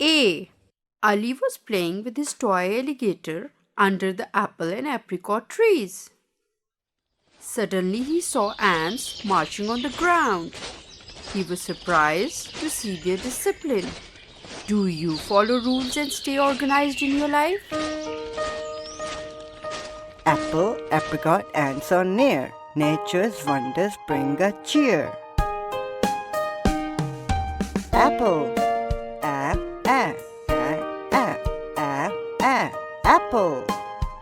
A. Ali was playing with his toy alligator under the apple and apricot trees. Suddenly he saw ants marching on the ground. He was surprised to see their discipline. Do you follow rules and stay organized in your life? Apple, apricot, ants are near. Nature's wonders bring a cheer. Apple. A, a, a, a, a, a. Apple.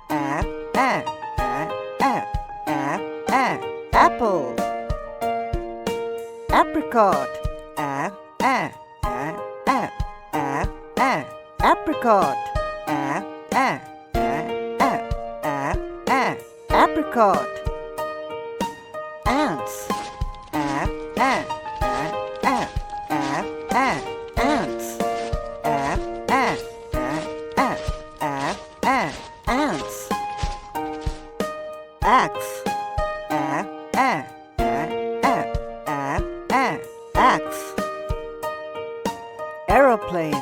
A, a, a, a, a, a. Apple. Apricot. A, a, a, a, a, a. Apricot. A, a, a, a, a, a. Apricot. Ants. A, a, a, a, a, a. Ants. A, a, a, a, a, a. Ants. Axe. A, a, a, a, a, a. Axe. Aeroplane.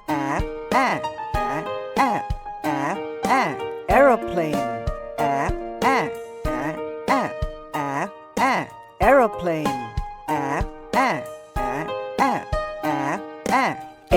A, a, a, a, a, a. Aeroplane. A, a, a, a, a, a. Aeroplane. A, a, a, a, a, a. A,